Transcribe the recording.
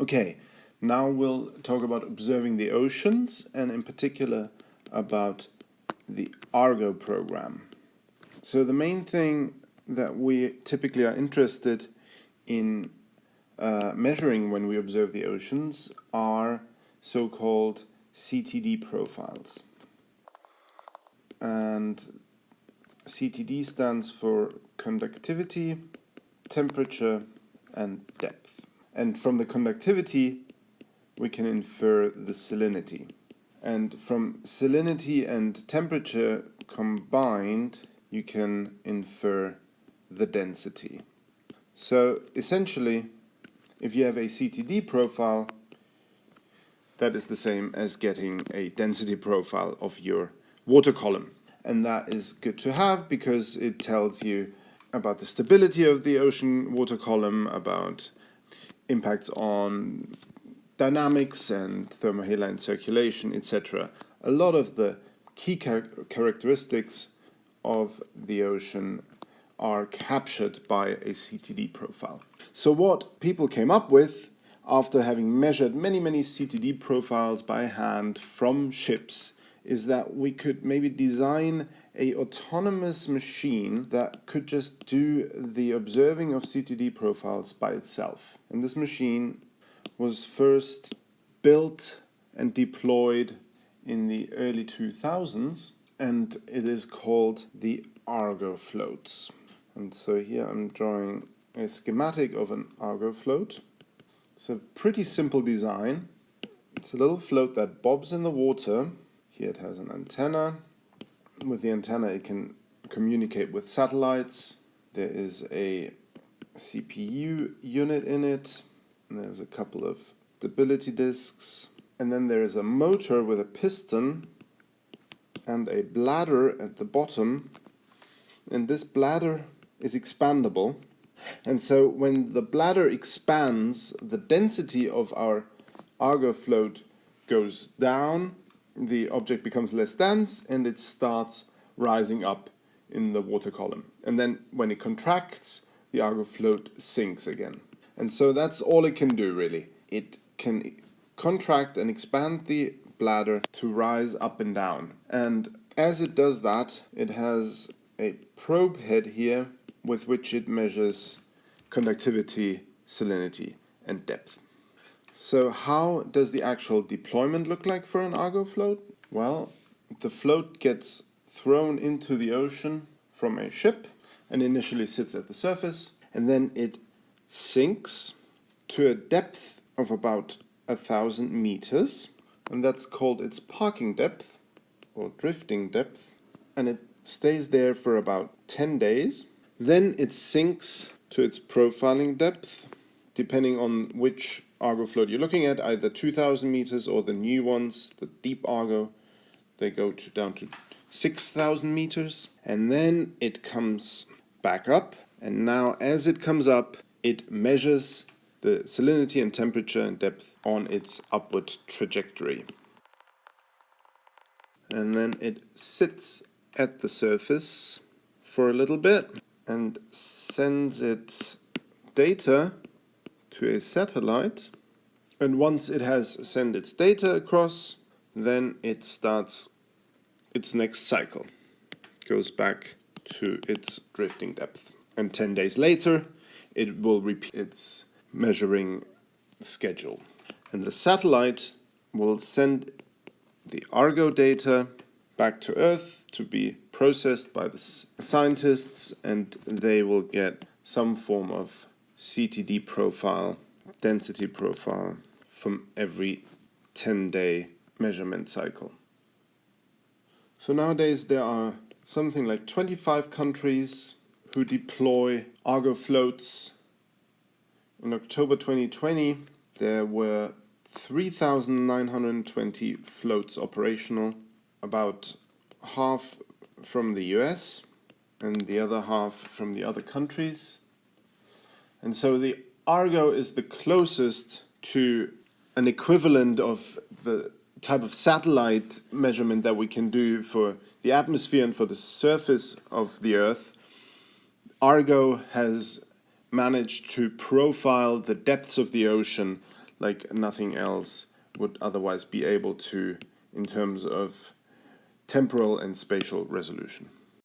Okay, now we'll talk about observing the oceans and in particular about the Argo program. So the main thing that we typically are interested in measuring when we observe the oceans are so-called CTD profiles. And CTD stands for conductivity, temperature, and depth. And from the conductivity, we can infer the salinity. And from salinity and temperature combined, you can infer the density. So essentially, if you have a CTD profile, that is the same as getting a density profile of your water column. And that is good to have because it tells you about the stability of the ocean water column, about impacts on dynamics and thermohaline circulation, etc. A lot of the key characteristics of the ocean are captured by a CTD profile. So what people came up with after having measured many CTD profiles by hand from ships is that we could maybe design a autonomous machine that could just do the observing of CTD profiles by itself. And this machine was first built and deployed in the early 2000s, and it is called the Argo floats. And so here I'm drawing a schematic of an Argo float. It's a pretty simple design. It's a little float that bobs in the water. Here it has an antenna. With the antenna it can communicate with satellites. There is a CPU unit in it. And there's a couple of stability discs. And then there is a motor with a piston and a bladder at the bottom. And this bladder is expandable. And so when the bladder expands, the density of our Argo float goes down, the object becomes less dense, and it starts rising up in the water column. And then when it contracts, the Argo float sinks again. And so that's all it can do, really. It can contract and expand the bladder to rise up and down. And as it does that, it has a probe head here with which it measures conductivity, salinity, and depth. So how does the actual deployment look like for an Argo float? Well, the float gets thrown into the ocean from a ship and initially sits at the surface, and then it sinks to a depth of about 1,000 meters, and that's called its parking depth or drifting depth, and it stays there for about 10 days. Then it sinks to its profiling depth, depending on which Argo float you're looking at, either 2,000 meters or the new ones, the deep Argo, they go down to 6,000 meters. And then it comes back up, and now as it comes up, it measures the salinity and temperature and depth on its upward trajectory. And then it sits at the surface for a little bit and sends its data to a satellite. And once it has sent its data across, then it starts its next cycle. Goes back to its drifting depth. And 10 days later, it will repeat its measuring schedule. And the satellite will send the Argo data back to Earth to be processed by the scientists, and they will get some form of CTD profile, density profile, from every 10-day measurement cycle. So nowadays there are something like 25 countries who deploy Argo floats. In October 2020, there were 3,920 floats operational, about half from the US and the other half from the other countries. And so the Argo is the closest to an equivalent of the type of satellite measurement that we can do for the atmosphere and for the surface of the Earth. Argo has managed to profile the depths of the ocean like nothing else would otherwise be able to in terms of temporal and spatial resolution.